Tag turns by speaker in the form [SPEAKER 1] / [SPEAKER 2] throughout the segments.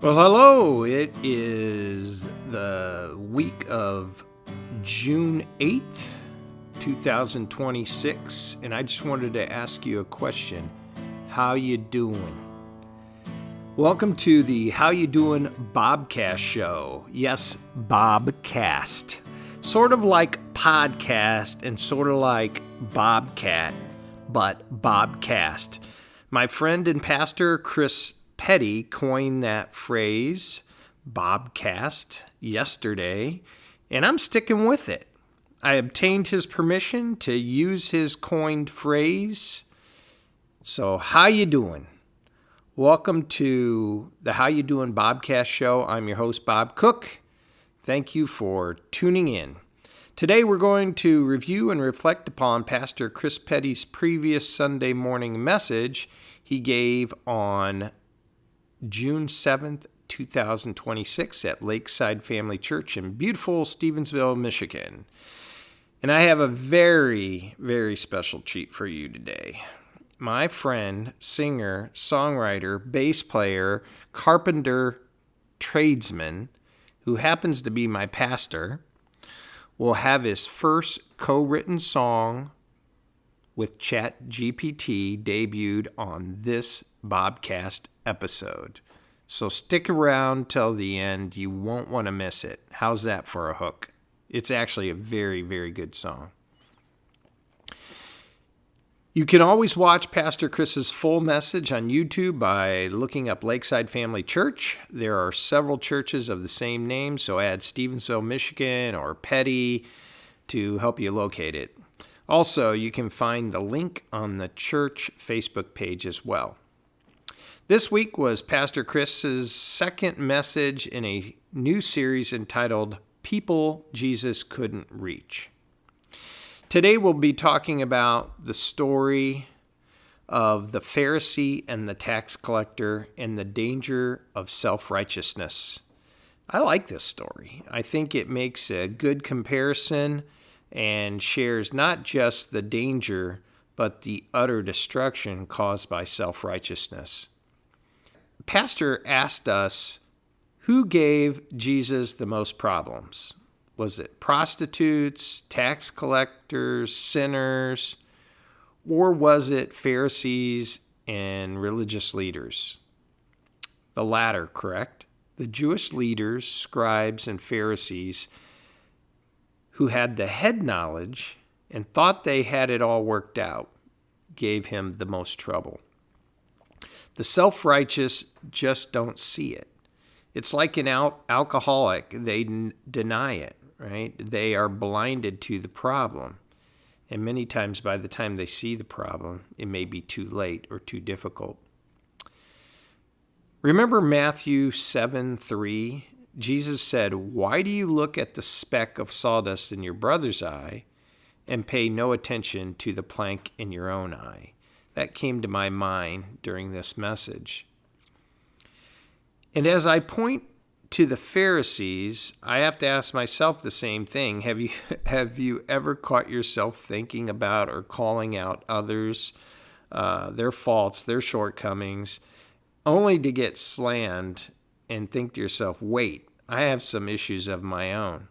[SPEAKER 1] Well, hello. It is the week of June 8th, 2026, and I just wanted to ask you a question. How you doing? Welcome to the How You Doing Bobcast show. Yes, Bobcast. Sort of like podcast and sort of like Bobcat, but Bobcast. My friend and pastor Chris Petty coined that phrase, Bobcast, yesterday, and I'm sticking with it. I obtained his permission to use his coined phrase. So, how you doing? Welcome to the How You Doing Bobcast show. I'm your host, Bob Cook. Thank you for tuning in. Today we're going to review and reflect upon Pastor Chris Petty's previous Sunday morning message he gave on June 7th, 2026 at Lakeside Family Church in beautiful Stevensville, Michigan. And I have a very, very special treat for you today. My friend, singer, songwriter, bass player, carpenter, tradesman, who happens to be my pastor, will have his first co-written song with ChatGPT debuted on this Bobcast episode. So stick around till the end. You won't want to miss it. How's that for a hook? It's actually a very, very good song. You can always watch Pastor Chris's full message on YouTube by looking up Lakeside Family Church. There are several churches of the same name, so add Stevensville, Michigan or Petty to help you locate it. Also, you can find the link on the church Facebook page as well. This week was Pastor Chris's second message in a new series entitled People Jesus Couldn't Reach. Today we'll be talking about the story of the Pharisee and the tax collector and the danger of self-righteousness. I like this story. I think it makes a good comparison and shares not just the danger, but the utter destruction caused by self-righteousness. Pastor asked us, who gave Jesus the most problems? Was it prostitutes, tax collectors, sinners, or was it Pharisees and religious leaders? The latter, correct? The Jewish leaders, scribes, and Pharisees who had the head knowledge and thought they had it all worked out gave him the most trouble. The self-righteous just don't see it. It's like an alcoholic. They deny it. Right? They are blinded to the problem. And many times by the time they see the problem, it may be too late or too difficult. Remember Matthew 7:3? Jesus said, "Why do you look at the speck of sawdust in your brother's eye and pay no attention to the plank in your own eye?" That came to my mind during this message. And as I point to the Pharisees, I have to ask myself the same thing. Have you ever caught yourself thinking about or calling out others, their faults, their shortcomings, only to get slammed and think to yourself, wait, I have some issues of my own?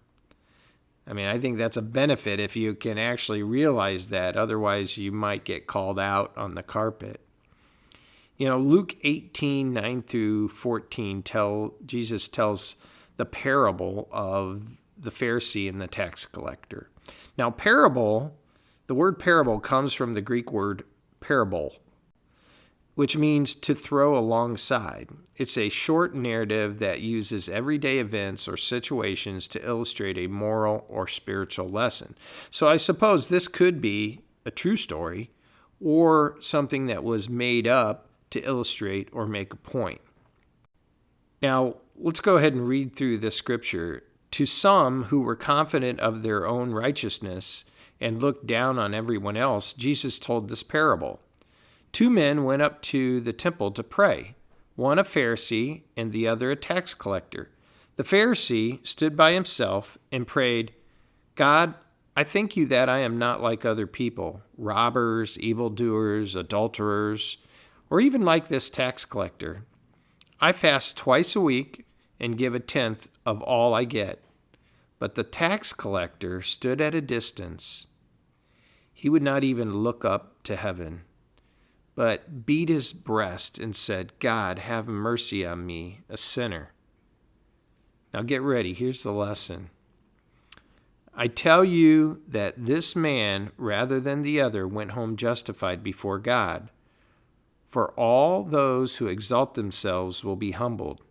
[SPEAKER 1] I mean, I think that's a benefit if you can actually realize that. Otherwise, you might get called out on the carpet. You know, Luke 18:9-14, Jesus tells the parable of the Pharisee and the tax collector. Now, the word parable comes from the Greek word parable, which means to throw alongside. It's a short narrative that uses everyday events or situations to illustrate a moral or spiritual lesson. So I suppose this could be a true story or something that was made up to illustrate or make a point. Now, let's go ahead and read through this scripture. To some who were confident of their own righteousness and looked down on everyone else, Jesus told this parable. 2 men went up to the temple to pray, one a Pharisee and the other a tax collector. The Pharisee stood by himself and prayed, "God, I thank you that I am not like other people, robbers, evildoers, adulterers, or even like this tax collector. I fast twice a week and give a tenth of all I get. But the tax collector stood at a distance. He would not even look up to heaven, but beat his breast and said, God, have mercy on me, a sinner. Now get ready. Here's the lesson. I tell you that this man, rather than the other, went home justified before God. For all those who exalt themselves will be humbled,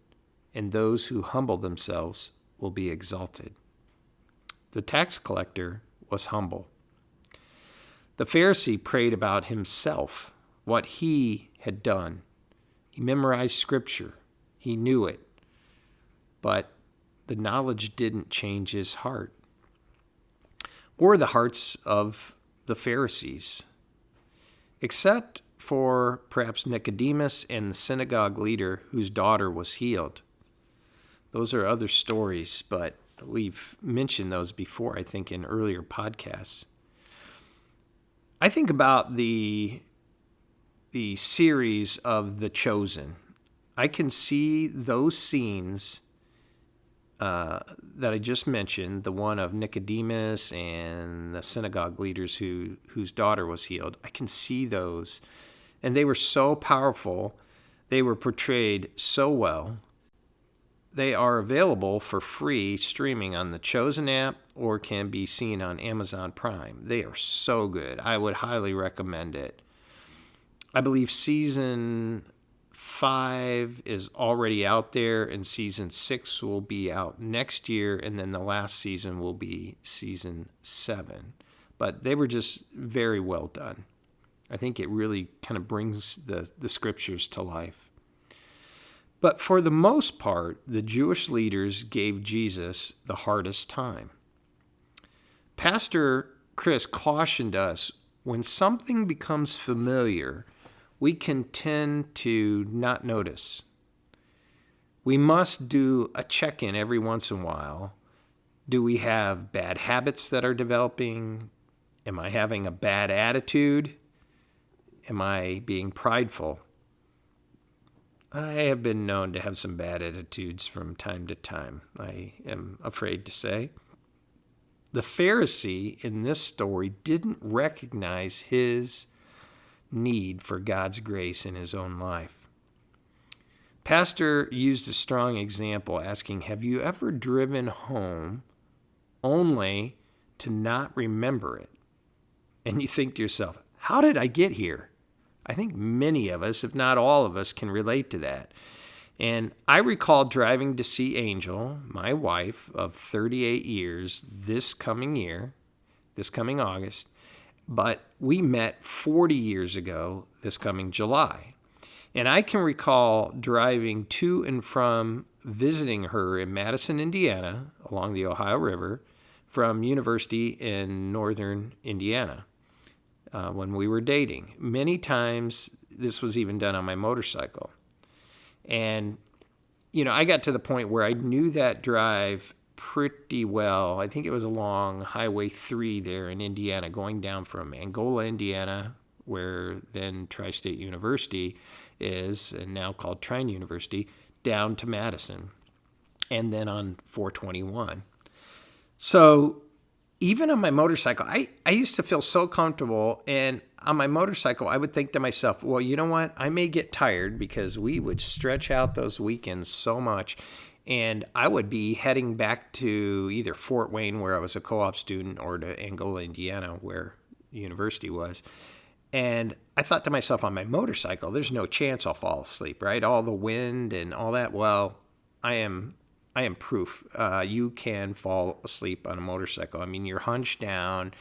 [SPEAKER 1] and those who humble themselves will be exalted. The tax collector was humble. The Pharisee prayed about himself, what he had done. He memorized Scripture. He knew it. But the knowledge didn't change his heart or the hearts of the Pharisees, except for perhaps Nicodemus and the synagogue leader whose daughter was healed. Those are other stories, but we've mentioned those before, I think, in earlier podcasts. I think about the series of The Chosen. I can see those scenes that I just mentioned, the one of Nicodemus and the synagogue leaders whose daughter was healed. I can see those, and they were so powerful. They were portrayed so well. They are available for free streaming on the Chosen app or can be seen on Amazon Prime. They are so good. I would highly recommend it. I believe season 5 is already out there, and season 6 will be out next year, and then the last season will be season 7. But they were just very well done. I think it really kind of brings the scriptures to life. But for the most part, the Jewish leaders gave Jesus the hardest time. Pastor Chris cautioned us, when something becomes familiar, we can tend to not notice. We must do a check-in every once in a while. Do we have bad habits that are developing? Am I having a bad attitude? Am I being prideful? I have been known to have some bad attitudes from time to time, I am afraid to say. The Pharisee in this story didn't recognize his need for God's grace in his own life. Pastor used a strong example, asking, have you ever driven home only to not remember it? And you think to yourself, how did I get here? I think many of us, if not all of us, can relate to that. And I recall driving to see Angel, my wife of 38 years, this coming August, but we met 40 years ago this coming July. And I can recall driving to and from visiting her in Madison, Indiana, along the Ohio River, from university in northern Indiana when we were dating. Many times this was even done on my motorcycle. And, I got to the point where I knew that drive pretty well. I think it was along Highway 3 there in Indiana, going down from Angola, Indiana, where then Tri-State University is, and now called Trine University, down to Madison, and then on 421. So even on my motorcycle, I used to feel so comfortable, and on my motorcycle, I would think to myself, well, you know what? I may get tired, because we would stretch out those weekends so much. And I would be heading back to either Fort Wayne, where I was a co-op student, or to Angola, Indiana, where the university was. And I thought to myself, on my motorcycle, there's no chance I'll fall asleep, right? All the wind and all that. Well, I am proof. You can fall asleep on a motorcycle. I mean, you're hunched down,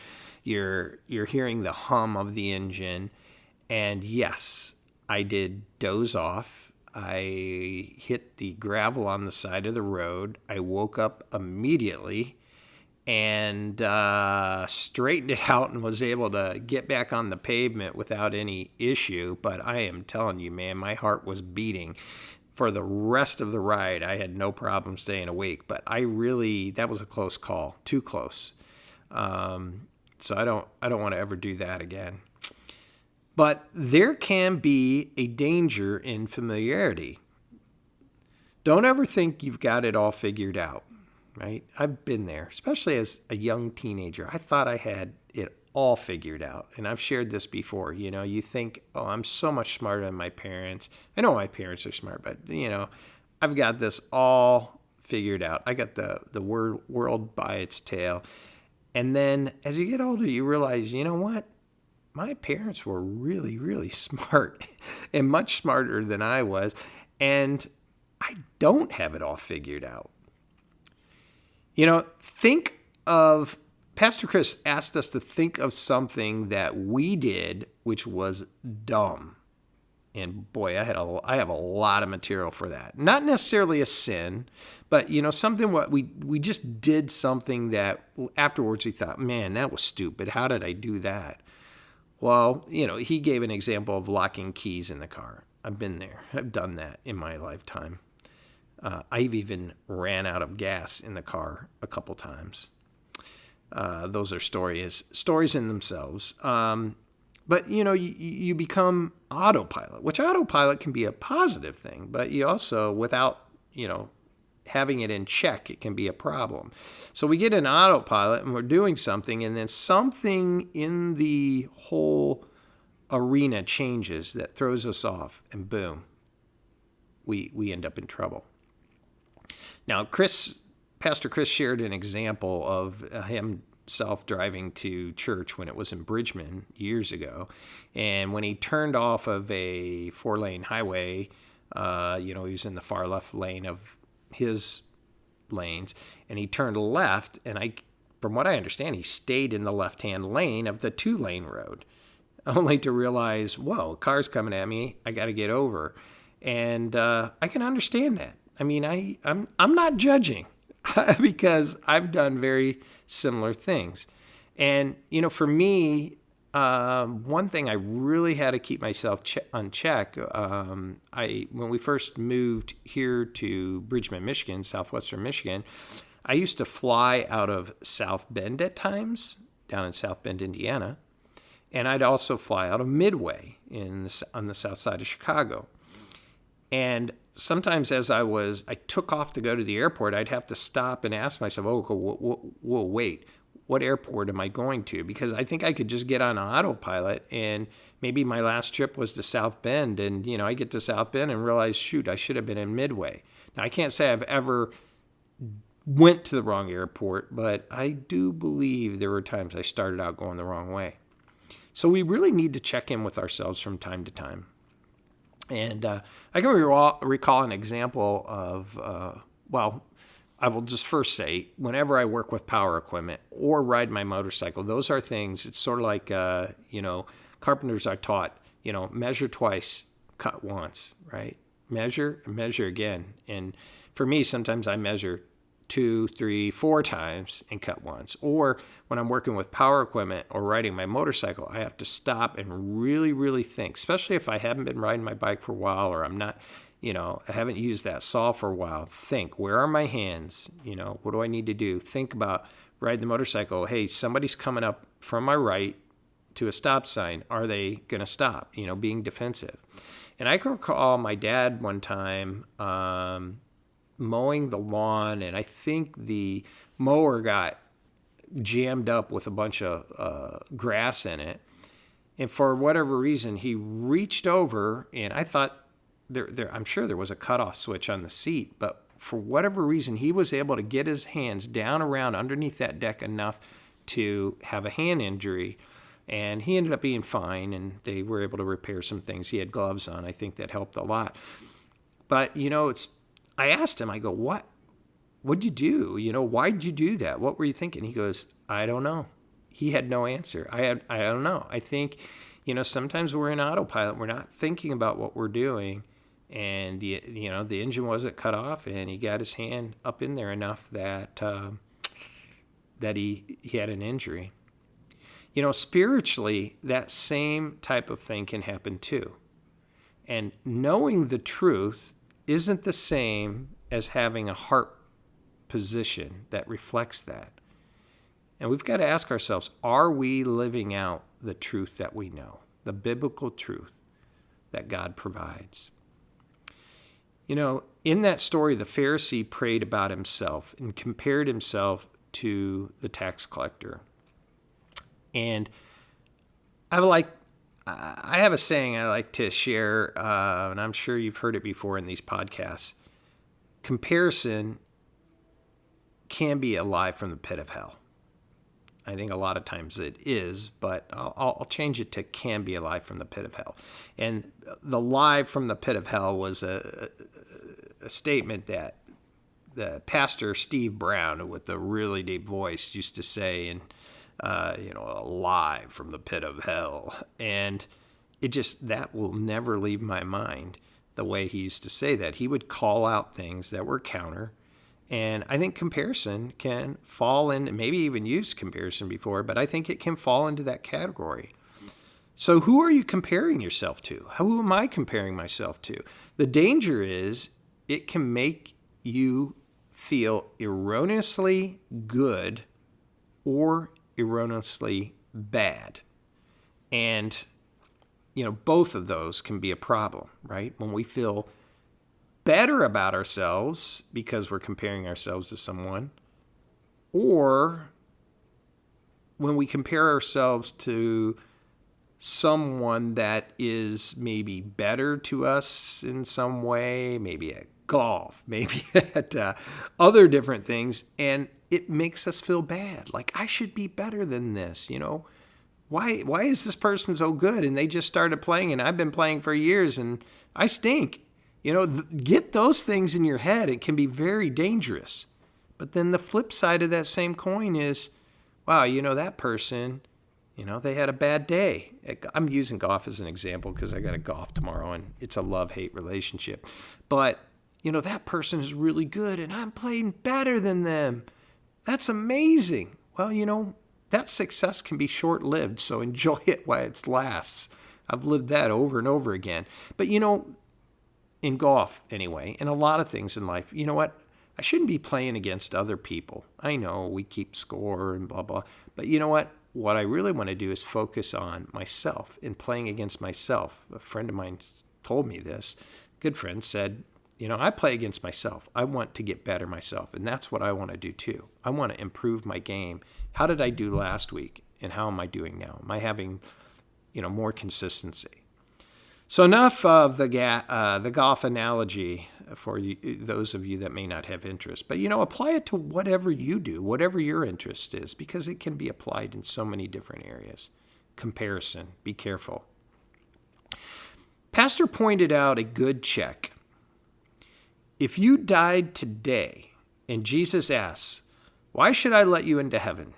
[SPEAKER 1] you're hearing the hum of the engine. And yes, I did doze off. I hit the gravel on the side of the road. I woke up immediately and straightened it out and was able to get back on the pavement without any issue. But I am telling you, man, my heart was beating. For the rest of the ride, I had no problem staying awake. But that was a close call, too close. So I don't want to ever do that again. But there can be a danger in familiarity. Don't ever think you've got it all figured out, right? I've been there, especially as a young teenager. I thought I had it all figured out. And I've shared this before. You think, oh, I'm so much smarter than my parents. I know my parents are smart, but, I've got this all figured out. I got the world by its tail. And then as you get older, you realize, you know what? My parents were really, really smart and much smarter than I was. And I don't have it all figured out. Think of, Pastor Chris asked us to think of something that we did which was dumb. And boy, I have a lot of material for that. Not necessarily a sin, but something what we just did something that afterwards we thought, man, that was stupid. How did I do that? Well, he gave an example of locking keys in the car. I've been there. I've done that in my lifetime. I've even ran out of gas in the car a couple times. Those are stories in themselves. But, you become autopilot, which autopilot can be a positive thing, but you also, without, having it in check, it can be a problem. So we get an autopilot and we're doing something, and then something in the whole arena changes that throws us off, and boom, we end up in trouble. Now, Pastor Chris shared an example of himself driving to church when it was in Bridgman years ago. And when he turned off of a 4-lane highway, he was in the far left lane of his lanes, and he turned left, and from what I understand, he stayed in the left-hand lane of the 2-lane road, only to realize, whoa, a car's coming at me, I got to get over. And I can understand that. I mean, I'm not judging because I've done very similar things. And, for me, one thing I really had to keep myself on check, when we first moved here to Bridgman, Michigan, southwestern Michigan, I used to fly out of South Bend at times, down in South Bend, Indiana. And I'd also fly out of Midway on the south side of Chicago. And sometimes as I took off to go to the airport, I'd have to stop and ask myself, whoa, wait, what airport am I going to? Because I think I could just get on autopilot, and maybe my last trip was to South Bend, and, I get to South Bend and realize, shoot, I should have been in Midway. Now, I can't say I've ever went to the wrong airport, but I do believe there were times I started out going the wrong way. So we really need to check in with ourselves from time to time. And I can recall an example of, I will just first say, whenever I work with power equipment or ride my motorcycle, those are things, it's sort of like, carpenters are taught, measure twice, cut once, right? Measure and measure again. And for me, sometimes I measure 2, 3, 4 times and cut once. Or when I'm working with power equipment or riding my motorcycle, I have to stop and really, really think, especially if I haven't been riding my bike for a while, or I'm not, I haven't used that saw for a while. Think, where are my hands? What do I need to do? Think about riding the motorcycle. Hey, somebody's coming up from my right to a stop sign. Are they going to stop? Being defensive. And I can recall my dad one time, mowing the lawn, and I think the mower got jammed up with a bunch of grass in it. And for whatever reason, he reached over, and I thought I'm sure there was a cutoff switch on the seat, but for whatever reason, he was able to get his hands down around underneath that deck enough to have a hand injury. And he ended up being fine, and they were able to repair some things. He had gloves on. I think that helped a lot. But, I asked him, I go, what'd you do? Why'd you do that? What were you thinking? He goes, I don't know. He had no answer. I don't know. I think, sometimes we're in autopilot. We're not thinking about what we're doing. And, the engine wasn't cut off, and he got his hand up in there enough that he had an injury. Spiritually, that same type of thing can happen too. And knowing the truth isn't the same as having a heart position that reflects that. And we've got to ask ourselves, are we living out the truth that we know, the biblical truth that God provides? In in that story, the Pharisee prayed about himself and compared himself to the tax collector. And I have a saying I like to share, and I'm sure you've heard it before in these podcasts. Comparison can be a lie from the pit of hell. I think a lot of times it is, but I'll change it to can be a lie from the pit of hell. And the lie from the pit of hell was a statement that the pastor Steve Brown, with the really deep voice, used to say, and a lie from the pit of hell. And that will never leave my mind, the way he used to say that. He would call out things that were counter. And I think comparison can fall in, maybe even used comparison before, but I think it can fall into that category. So who are you comparing yourself to? Who am I comparing myself to? The danger is it can make you feel erroneously good or erroneously bad. And, both of those can be a problem, right? When we feel better about ourselves because we're comparing ourselves to someone, or when we compare ourselves to someone that is maybe better to us in some way, maybe at golf, maybe at other different things, and it makes us feel bad. Like, I should be better than this, Why is this person so good and they just started playing and I've been playing for years and I stink? Get those things in your head. It can be very dangerous. But then the flip side of that same coin is, wow, that person, they had a bad day. I'm using golf as an example because I got to golf tomorrow and it's a love-hate relationship. But, that person is really good and I'm playing better than them. That's amazing. Well, that success can be short-lived, so enjoy it while it lasts. I've lived that over and over again. But, in golf anyway, and a lot of things in life, you know what? I shouldn't be playing against other people. I know we keep score and blah, blah. But you know what? What I really want to do is focus on myself and playing against myself. A friend of mine told me this. A good friend said, I play against myself. I want to get better myself. And that's what I want to do too. I want to improve my game. How did I do last week? And how am I doing now? Am I having, more consistency? So enough of the golf analogy for those of you that may not have interest. But, apply it to whatever you do, whatever your interest is, because it can be applied in so many different areas. Comparison. Be careful. Pastor pointed out a good check. If you died today and Jesus asks, why should I let you into heaven?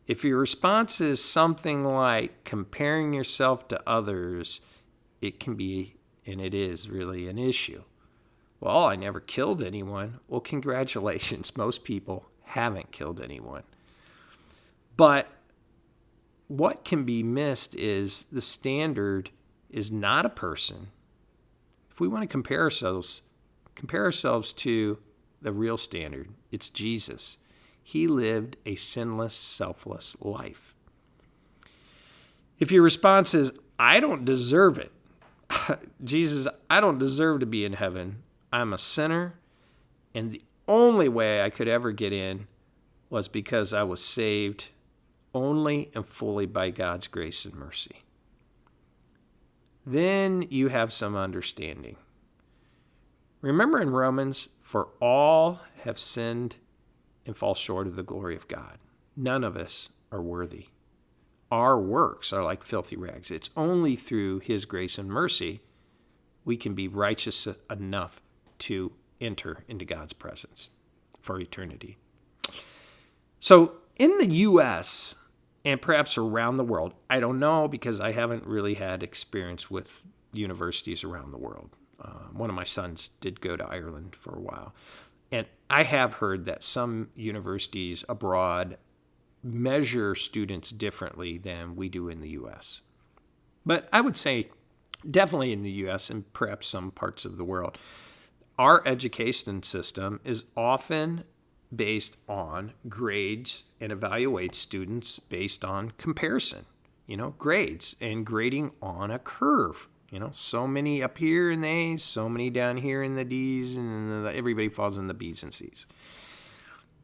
[SPEAKER 1] If your response is something like comparing yourself to others, it can be, and it is really an issue. Well, I never killed anyone. Well, congratulations. Most people haven't killed anyone. But what can be missed is the standard is not a person. If we want to compare ourselves to the real standard. It's Jesus. He lived a sinless, selfless life. If your response is, I don't deserve it. Jesus, I don't deserve to be in heaven. I'm a sinner, and the only way I could ever get in was because I was saved only and fully by God's grace and mercy. Then you have some understanding. Remember in Romans, for all have sinned and fall short of the glory of God. None of us are worthy. Our works are like filthy rags. It's only through his grace and mercy we can be righteous enough to enter into God's presence for eternity. So in the U.S., and perhaps around the world, I don't know because I haven't really had experience with universities around the world. One of my sons did go to Ireland for a while. And I have heard that some universities abroad measure students differently than we do in the U.S. But I would say definitely in the U.S. and perhaps some parts of the world, our education system is often based on grades and evaluates students based on comparison, grades and grading on a curve, So many up here in the A's, so many down here in the D's, and everybody falls in the B's and C's.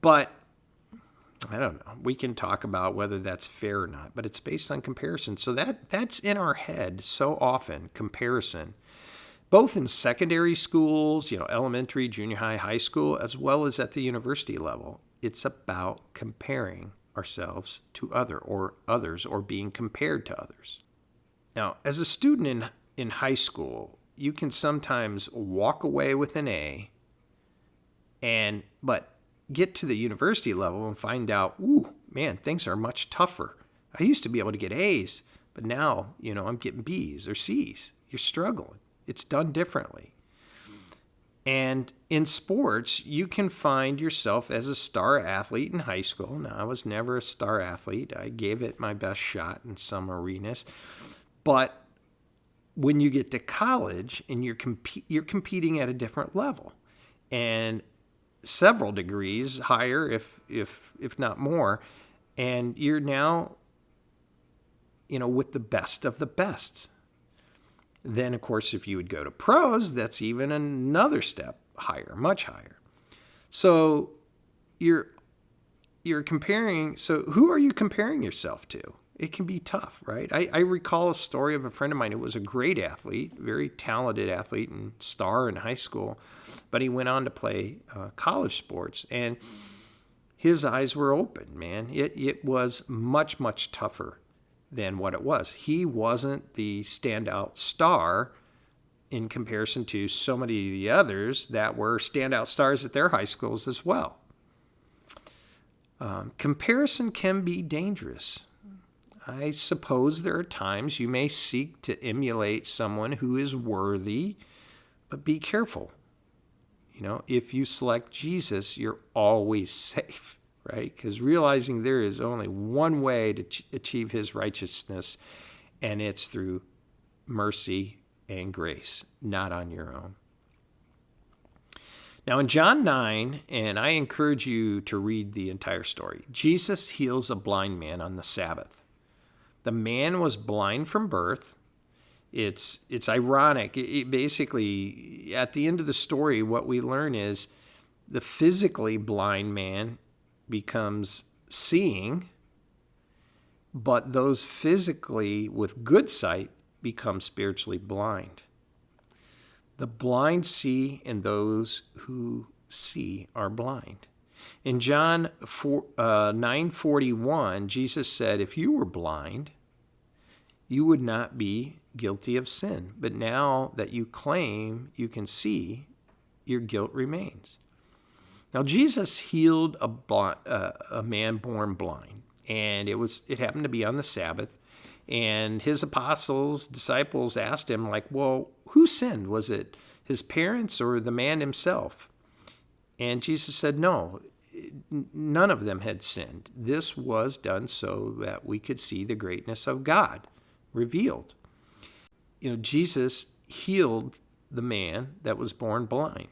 [SPEAKER 1] But I don't know. We can talk about whether that's fair or not, but it's based on comparison. So that's in our head so often, comparison, both in secondary schools, elementary, junior high, high school, as well as at the university level. It's about comparing ourselves to others or being compared to others. Now, as a student in high school, you can sometimes walk away with an A but get to the university level and find out, ooh, man, things are much tougher. I used to be able to get A's, but now, I'm getting B's or C's. You're struggling. It's done differently. And in sports, you can find yourself as a star athlete in high school. Now, I was never a star athlete. I gave it my best shot in some arenas. But when you get to college and you're competing at a different level and several degrees higher, if not more, and you're now, with the best of the best. Then, of course, if you would go to pros, that's even another step higher, much higher. So you're comparing. So who are you comparing yourself to? It can be tough, right? I recall a story of a friend of mine who was a great athlete, very talented athlete and star in high school, but he went on to play college sports, and his eyes were open, man. It was much, much tougher than what it was. He wasn't the standout star in comparison to so many of the others that were standout stars at their high schools as well. Comparison can be dangerous. I suppose there are times you may seek to emulate someone who is worthy, but be careful. If you select Jesus, you're always safe, right? Because realizing there is only one way to achieve his righteousness, and it's through mercy and grace, not on your own. Now in John 9, and I encourage you to read the entire story, Jesus heals a blind man on the Sabbath. The man was blind from birth. It's ironic. Basically, at the end of the story, what we learn is the physically blind man becomes seeing, but those physically with good sight become spiritually blind. The blind see, and those who see are blind. In John 9:41, Jesus said, if you were blind, you would not be guilty of sin. But now that you claim you can see, your guilt remains. Now, Jesus healed a man born blind, and it happened to be on the Sabbath. And his disciples asked him, well, who sinned? Was it his parents or the man himself? And Jesus said, no, none of them had sinned. This was done so that we could see the greatness of God revealed. Jesus healed the man that was born blind.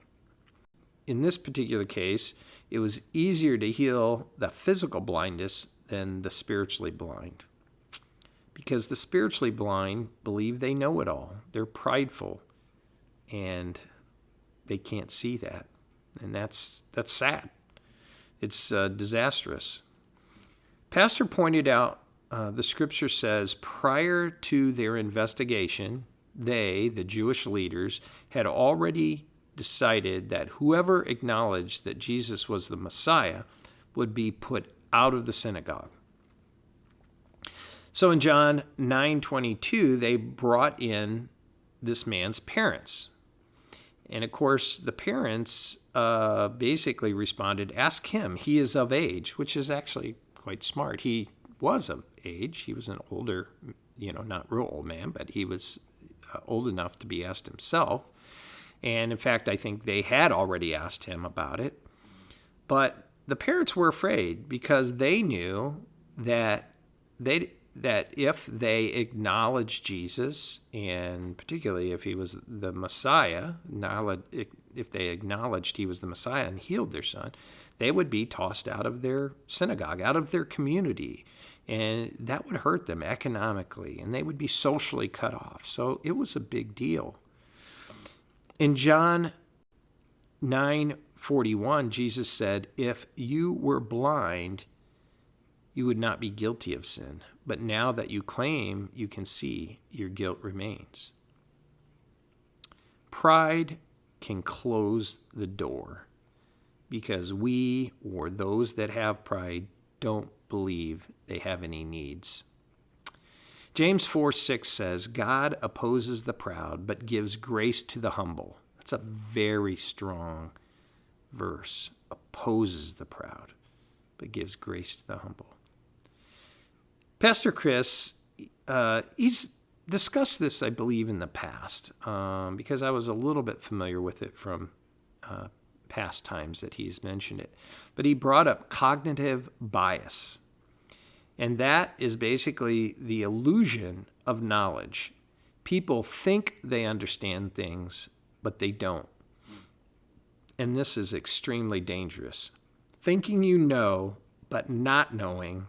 [SPEAKER 1] In this particular case, it was easier to heal the physical blindness than the spiritually blind. Because the spiritually blind believe they know it all. They're prideful, and they can't see that. And that's sad. It's disastrous. Pastor pointed out, the scripture says, prior to their investigation, they, the Jewish leaders, had already decided that whoever acknowledged that Jesus was the Messiah would be put out of the synagogue. So in John 9:22, they brought in this man's parents. And of course, the parents basically responded, ask him, he is of age, which is actually quite smart. He was of age. He was an older, not real old man, but he was old enough to be asked himself. And in fact, I think they had already asked him about it. But the parents were afraid because they knew that if they acknowledged Jesus, and particularly if he was the Messiah, if they acknowledged he was the Messiah and healed their son, they would be tossed out of their synagogue, out of their community. And that would hurt them economically, and they would be socially cut off. So it was a big deal. In John 9:41, Jesus said, if you were blind, you would not be guilty of sin. But now that you claim you can see, your guilt remains. Pride can close the door because we, or those that have pride, don't believe they have any needs. James 4:6 says, God opposes the proud, but gives grace to the humble. That's a very strong verse. Opposes the proud, but gives grace to the humble. Pastor Chris, he's discussed this, I believe, in the past, because I was a little bit familiar with it from past times that he's mentioned it. But he brought up cognitive bias. And that is basically the illusion of knowledge. People think they understand things, but they don't. And this is extremely dangerous. Thinking you know, but not knowing,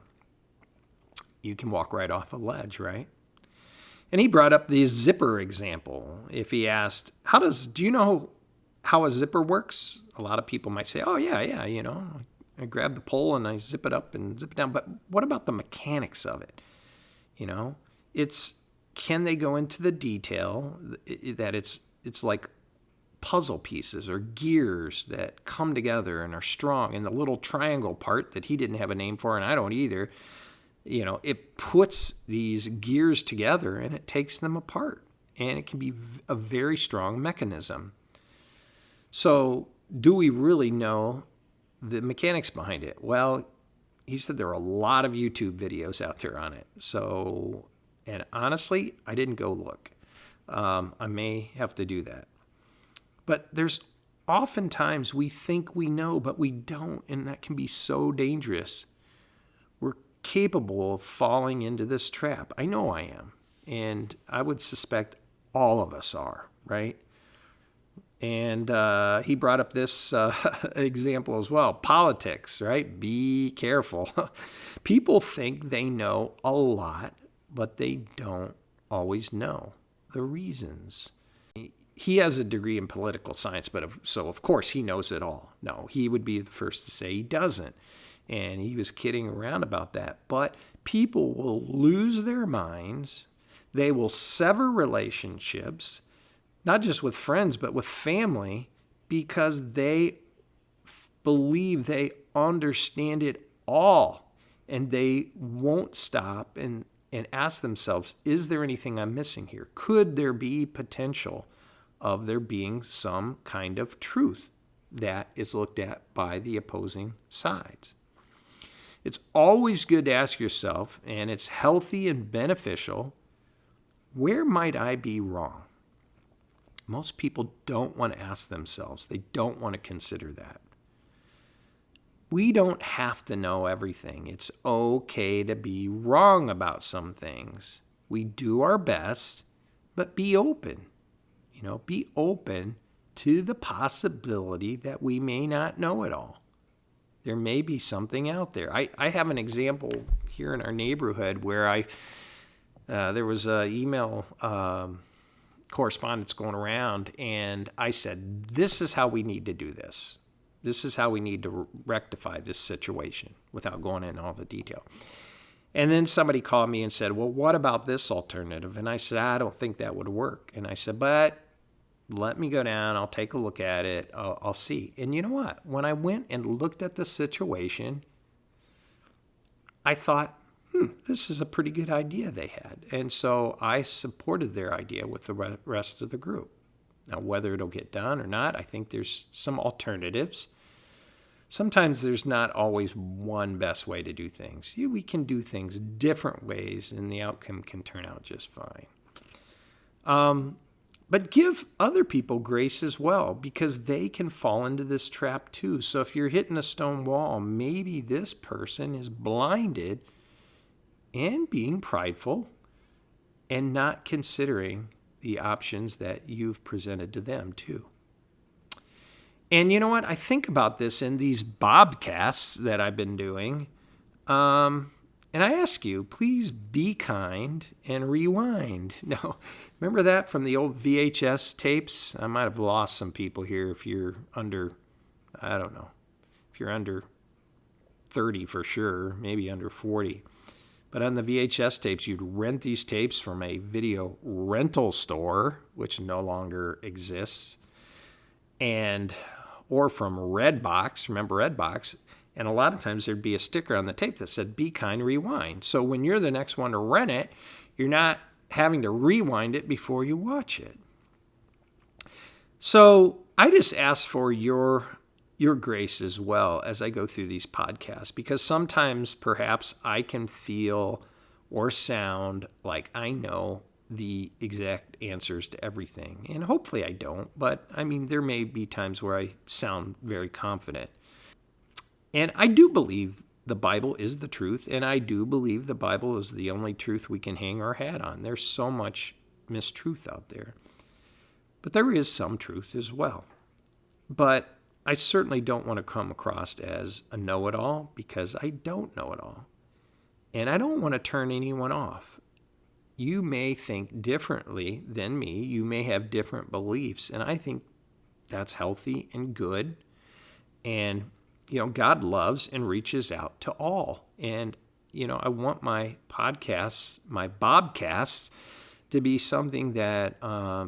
[SPEAKER 1] you can walk right off a ledge, right? And he brought up the zipper example. If he asked, do you know how a zipper works? A lot of people might say, oh, yeah, I grab the pole and I zip it up and zip it down. But what about the mechanics of it? Can they go into the detail that it's like puzzle pieces or gears that come together and are strong. And the little triangle part that he didn't have a name for, and I don't either, it puts these gears together and it takes them apart. And it can be a very strong mechanism. So do we really know the mechanics behind it? Well, he said there are a lot of YouTube videos out there on it. So, and honestly, I didn't go look. I may have to do that. But there's oftentimes we think we know, but we don't, and that can be so dangerous. We're capable of falling into this trap. I know I am, and I would suspect all of us are, right? And he brought up this example as well. Politics, right? Be careful. People think they know a lot, but they don't always know the reasons. He has a degree in political science, so of course he knows it all. No, he would be the first to say he doesn't. And he was kidding around about that. But people will lose their minds. They will sever relationships, not just with friends, but with family, because they believe they understand it all. And they won't stop and ask themselves, is there anything I'm missing here? Could there be potential of there being some kind of truth that is looked at by the opposing sides? It's always good to ask yourself, and it's healthy and beneficial, where might I be wrong? Most people don't want to ask themselves. They don't want to consider that. We don't have to know everything. It's okay to be wrong about some things. We do our best, but be open. Be open to the possibility that we may not know it all. There may be something out there. I have an example here in our neighborhood where there was an email correspondence going around, and I said, this is how we need to do this. This is how we need to rectify this situation, without going into all the detail. And then somebody called me and said, well, what about this alternative? And I said, I don't think that would work. And I said, but let me go down. I'll take a look at it. I'll see. And you know what? When I went and looked at the situation, I thought, this is a pretty good idea they had. And so I supported their idea with the rest of the group. Now, whether it'll get done or not, I think there's some alternatives. Sometimes there's not always one best way to do things. We can do things different ways, and the outcome can turn out just fine. But give other people grace as well, because they can fall into this trap too. So if you're hitting a stone wall, maybe this person is blinded and being prideful and not considering the options that you've presented to them too. And you know what? I think about this in these Bobcasts that I've been doing. And I ask you, please be kind and rewind. No, remember that from the old VHS tapes? I might have lost some people here if you're under, I don't know, if you're under 30 for sure, maybe under 40. But on the VHS tapes, you'd rent these tapes from a video rental store, which no longer exists, or from Redbox. Remember Redbox? And a lot of times there'd be a sticker on the tape that said, be kind, rewind. So when you're the next one to rent it, you're not having to rewind it before you watch it. So I just ask for your grace as well as I go through these podcasts, because sometimes perhaps I can feel or sound like I know the exact answers to everything. And hopefully I don't, but I mean, there may be times where I sound very confident. And I do believe the Bible is the truth, and I do believe the Bible is the only truth we can hang our hat on. There's so much mistruth out there. But there is some truth as well. But I certainly don't want to come across as a know-it-all, because I don't know it all. And I don't want to turn anyone off. You may think differently than me. You may have different beliefs, and I think that's healthy and good. And God loves and reaches out to all. And, I want my podcasts, my Bobcasts, to be something that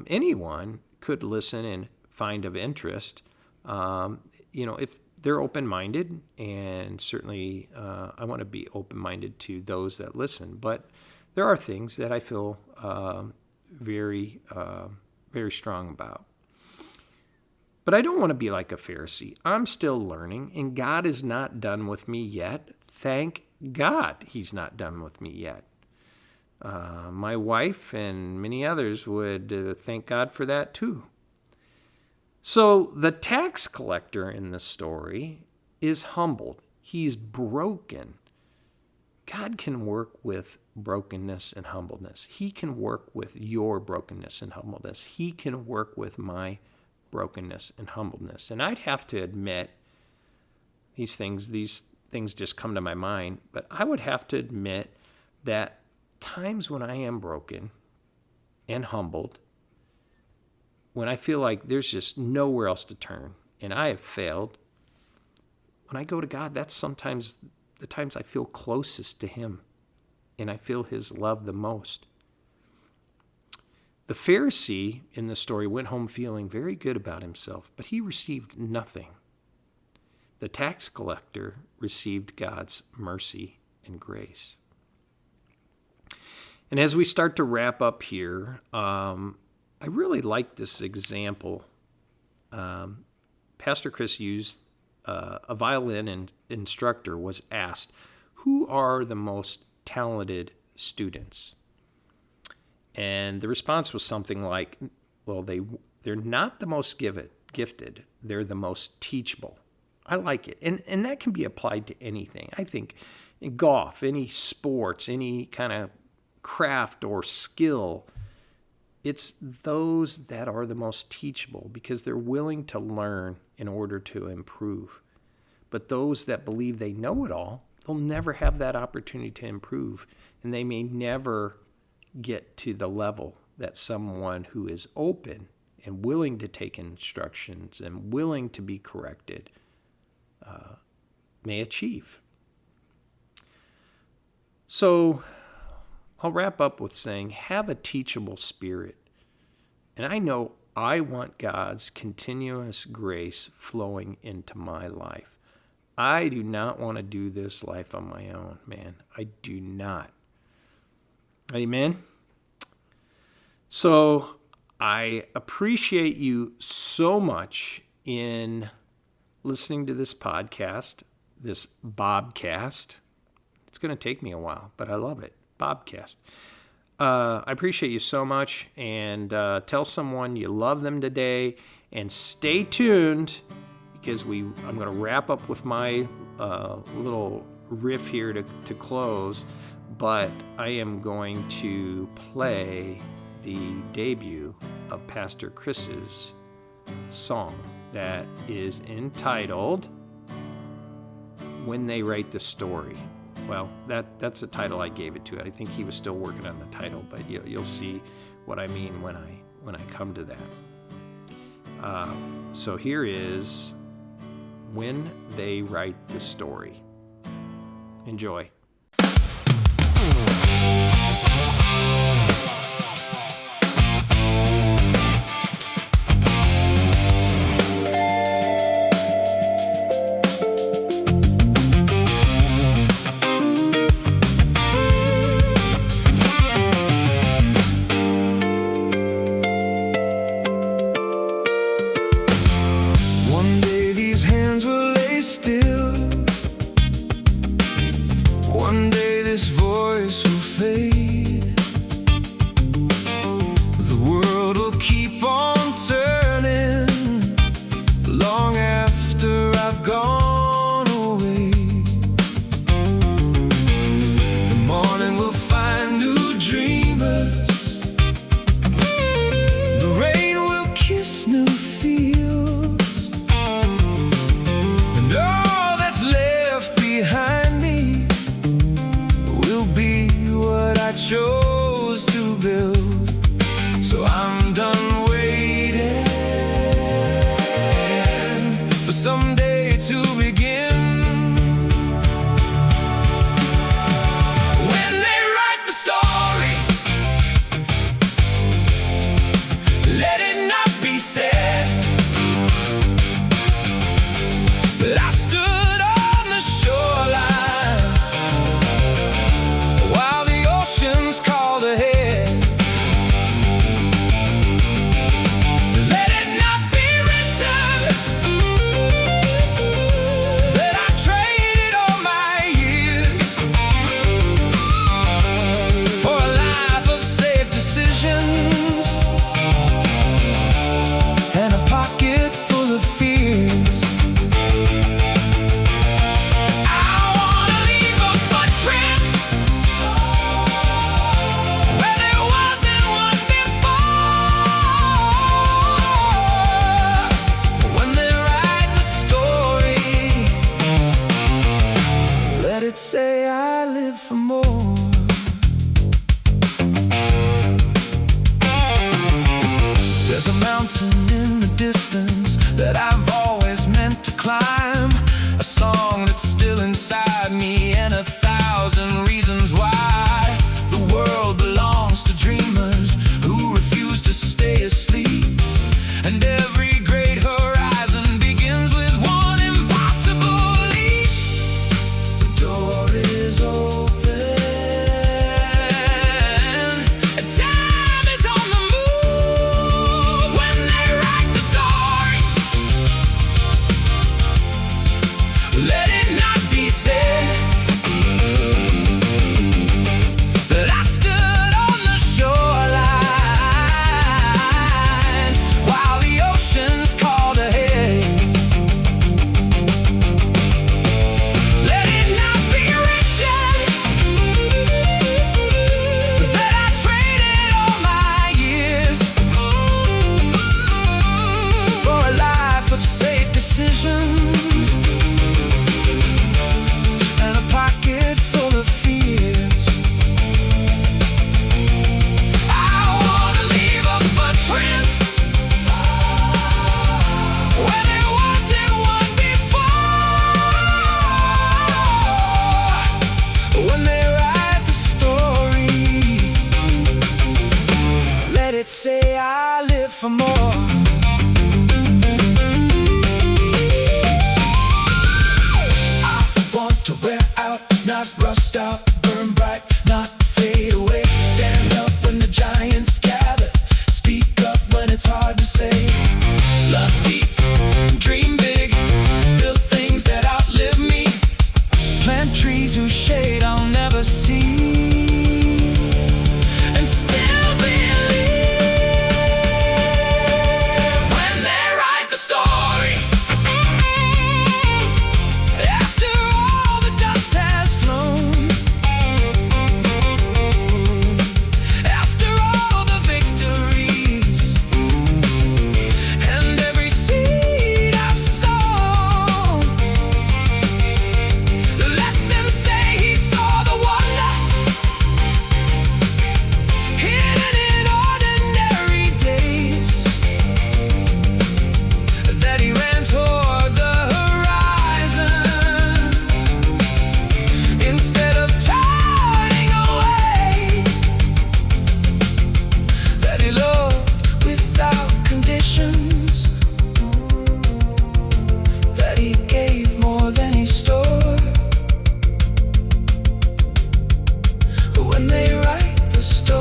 [SPEAKER 1] anyone could listen and find of interest. If they're open-minded, and certainly I want to be open-minded to those that listen. But there are things that I feel very, very strong about. But I don't want to be like a Pharisee. I'm still learning, and God is not done with me yet. Thank God he's not done with me yet. My wife and many others would thank God for that too. So the tax collector in the story is humbled. He's broken. God can work with brokenness and humbleness. He can work with your brokenness and humbleness. He can work with my brokenness and humbleness. And I'd have to admit, these things just come to my mind, but I would have to admit that times when I am broken and humbled, when I feel like there's just nowhere else to turn and I have failed, when I go to God, that's sometimes the times I feel closest to him and I feel his love the most. The Pharisee in the story went home feeling very good about himself, but he received nothing. The tax collector received God's mercy and grace. And as we start to wrap up here, I really like this example. Pastor Chris used a violin instructor was asked, who are the most talented students? And the response was something like, well, they're not the most gifted. They're the most teachable. I like it. And that can be applied to anything. I think in golf, any sports, any kind of craft or skill, it's those that are the most teachable because they're willing to learn in order to improve. But those that believe they know it all, they'll never have that opportunity to improve. And they may never get to the level that someone who is open and willing to take instructions and willing to be corrected may achieve. So I'll wrap up with saying, have a teachable spirit. And I know I want God's continuous grace flowing into my life. I do not want to do this life on my own, man. I do not. Amen. So I appreciate you so much in listening to this podcast, this Bobcast. It's going to take me a while, but I love it. Bobcast. I appreciate you so much, and tell someone you love them today, and stay tuned because I'm going to wrap up with my little riff here to close, but I am going to play the debut of Pastor Chris's song that is entitled When They Write the Story. Well, that's the title I gave it to. I think he was still working on the title, but you'll see what I mean when I come to that. So here is When They Write the Story. Enjoy.
[SPEAKER 2] One day this voice will fade. The world will keep on turning long after I've gone away. The morning will find new dreamers. The rain will kiss new fields. And all that's left behind me I chose to build. So I'm done waiting for someday to begin. When they write the story, let it not be said that I stood on the shoreline while the oceans called ahead. when they write the story.